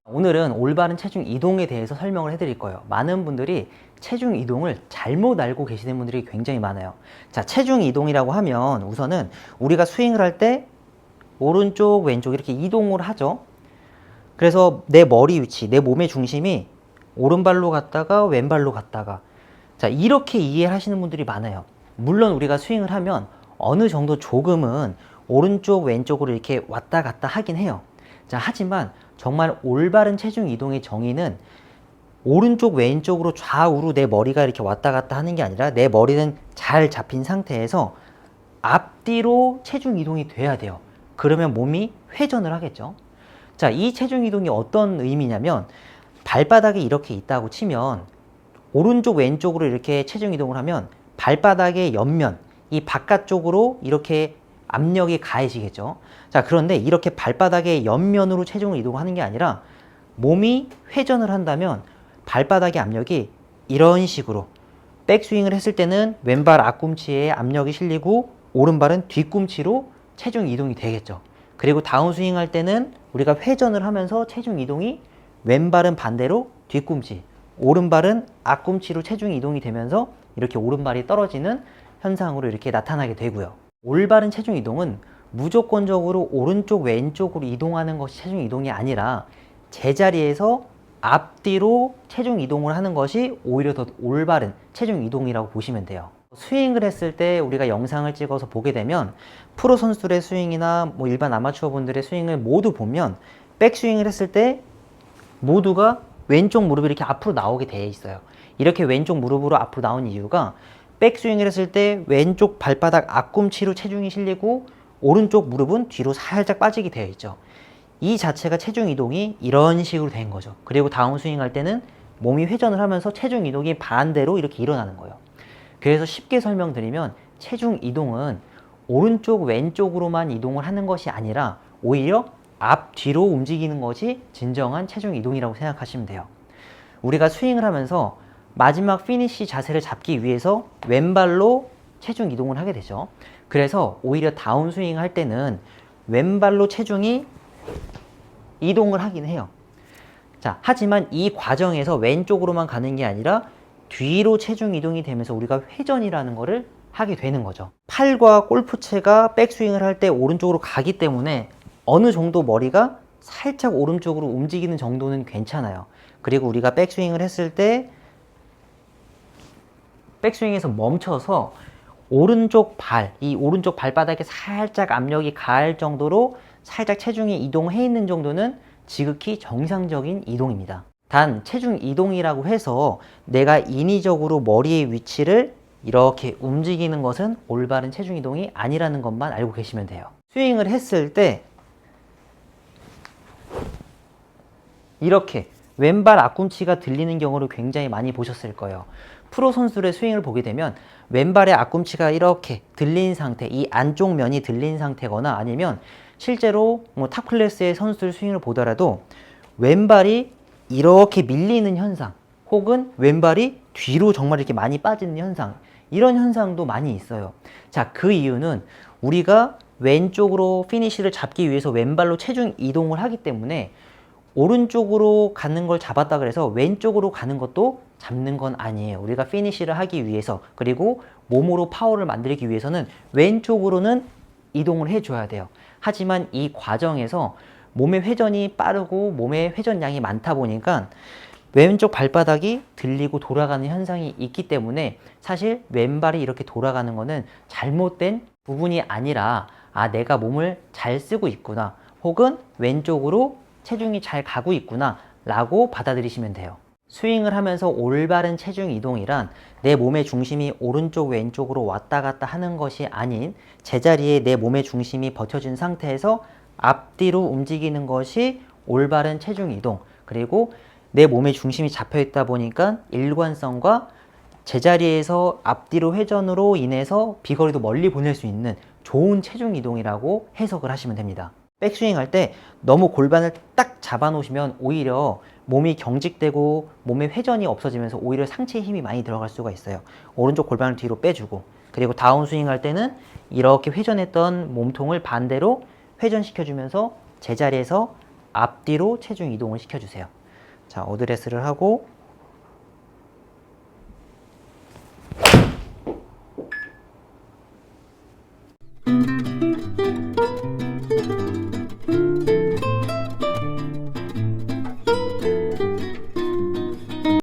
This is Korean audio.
오늘은 올바른 체중 이동에 대해서 설명을 해드릴 거예요. 많은 분들이 체중 이동을 잘못 알고 계시는 분들이 굉장히 많아요. 자, 체중 이동이라고 하면 우선은 우리가 스윙을 할 때 오른쪽, 왼쪽 이렇게 이동을 하죠. 그래서 내 머리 위치, 내 몸의 중심이 오른발로 갔다가 왼발로 갔다가, 자, 이렇게 이해를 하시는 분들이 많아요. 물론 우리가 스윙을 하면 어느 정도 조금은 오른쪽, 왼쪽으로 이렇게 왔다 갔다 하긴 해요. 자, 하지만 정말 올바른 체중 이동의 정의는 오른쪽, 왼쪽으로 좌우로 내 머리가 이렇게 왔다 갔다 하는 게 아니라 내 머리는 잘 잡힌 상태에서 앞뒤로 체중 이동이 돼야 돼요. 그러면 몸이 회전을 하겠죠. 자, 이 체중 이동이 어떤 의미냐면 발바닥이 이렇게 있다고 치면 오른쪽, 왼쪽으로 이렇게 체중 이동을 하면 발바닥의 옆면, 이 바깥쪽으로 이렇게 압력이 가해지겠죠. 자, 그런데 이렇게 발바닥의 옆면으로 체중을 이동하는 게 아니라 몸이 회전을 한다면 발바닥의 압력이 이런 식으로 백스윙을 했을 때는 왼발 앞꿈치에 압력이 실리고 오른발은 뒤꿈치로 체중 이동이 되겠죠. 그리고 다운스윙 할 때는 우리가 회전을 하면서 체중 이동이 왼발은 반대로 뒤꿈치, 오른발은 앞꿈치로 체중 이동이 되면서 이렇게 오른발이 떨어지는 현상으로 이렇게 나타나게 되고요. 올바른 체중 이동은 무조건적으로 오른쪽 왼쪽으로 이동하는 것이 체중 이동이 아니라 제자리에서 앞뒤로 체중 이동을 하는 것이 오히려 더 올바른 체중 이동이라고 보시면 돼요. 스윙을 했을 때 우리가 영상을 찍어서 보게 되면 프로 선수들의 스윙이나 뭐 일반 아마추어 분들의 스윙을 모두 보면 백스윙을 했을 때 모두가 왼쪽 무릎이 이렇게 앞으로 나오게 되어 있어요. 이렇게 왼쪽 무릎으로 앞으로 나온 이유가 백스윙을 했을 때 왼쪽 발바닥 앞꿈치로 체중이 실리고 오른쪽 무릎은 뒤로 살짝 빠지게 되어 있죠. 이 자체가 체중 이동이 이런 식으로 된 거죠. 그리고 다운스윙 할 때는 몸이 회전을 하면서 체중 이동이 반대로 이렇게 일어나는 거예요. 그래서 쉽게 설명드리면 체중 이동은 오른쪽 왼쪽으로만 이동을 하는 것이 아니라 오히려 앞뒤로 움직이는 것이 진정한 체중 이동이라고 생각하시면 돼요. 우리가 스윙을 하면서 마지막 피니시 자세를 잡기 위해서 왼발로 체중 이동을 하게 되죠. 그래서 오히려 다운스윙 할 때는 왼발로 체중이 이동을 하긴 해요. 자, 하지만 이 과정에서 왼쪽으로만 가는 게 아니라 뒤로 체중 이동이 되면서 우리가 회전이라는 거를 하게 되는 거죠. 팔과 골프채가 백스윙을 할 때 오른쪽으로 가기 때문에 어느 정도 머리가 살짝 오른쪽으로 움직이는 정도는 괜찮아요. 그리고 우리가 백스윙을 했을 때 백스윙에서 멈춰서 오른쪽 발, 이 오른쪽 발바닥에 살짝 압력이 가할 정도로 살짝 체중이 이동해 있는 정도는 지극히 정상적인 이동입니다. 단 체중 이동이라고 해서 내가 인위적으로 머리의 위치를 이렇게 움직이는 것은 올바른 체중 이동이 아니라는 것만 알고 계시면 돼요. 스윙을 했을 때 이렇게 왼발 앞꿈치가 들리는 경우를 굉장히 많이 보셨을 거예요. 프로 선수들의 스윙을 보게 되면 왼발의 앞꿈치가 이렇게 들린 상태, 이 안쪽 면이 들린 상태거나 아니면 실제로 뭐 탑 클래스의 선수들 스윙을 보더라도 왼발이 이렇게 밀리는 현상 혹은 왼발이 뒤로 정말 이렇게 많이 빠지는 현상, 이런 현상도 많이 있어요. 자, 그 이유는 우리가 왼쪽으로 피니시를 잡기 위해서 왼발로 체중 이동을 하기 때문에 오른쪽으로 가는 걸 잡았다 그래서 왼쪽으로 가는 것도 잡는 건 아니에요. 우리가 피니시를 하기 위해서, 그리고 몸으로 파워를 만들기 위해서는 왼쪽으로는 이동을 해줘야 돼요. 하지만 이 과정에서 몸의 회전이 빠르고 몸의 회전량이 많다 보니까 왼쪽 발바닥이 들리고 돌아가는 현상이 있기 때문에 사실 왼발이 이렇게 돌아가는 거는 잘못된 부분이 아니라 내가 몸을 잘 쓰고 있구나, 혹은 왼쪽으로 체중이 잘 가고 있구나 라고 받아들이시면 돼요. 스윙을 하면서 올바른 체중 이동이란 내 몸의 중심이 오른쪽 왼쪽으로 왔다 갔다 하는 것이 아닌 제자리에 내 몸의 중심이 버텨진 상태에서 앞뒤로 움직이는 것이 올바른 체중 이동, 그리고 내 몸의 중심이 잡혀 있다 보니까 일관성과 제자리에서 앞뒤로 회전으로 인해서 비거리도 멀리 보낼 수 있는 좋은 체중 이동이라고 해석을 하시면 됩니다. 백스윙 할 때 너무 골반을 딱 잡아 놓으시면 오히려 몸이 경직되고 몸의 회전이 없어지면서 오히려 상체에 힘이 많이 들어갈 수가 있어요. 오른쪽 골반을 뒤로 빼주고, 그리고 다운스윙 할 때는 이렇게 회전했던 몸통을 반대로 회전시켜주면서 제자리에서 앞뒤로 체중 이동을 시켜주세요. 자, 어드레스를 하고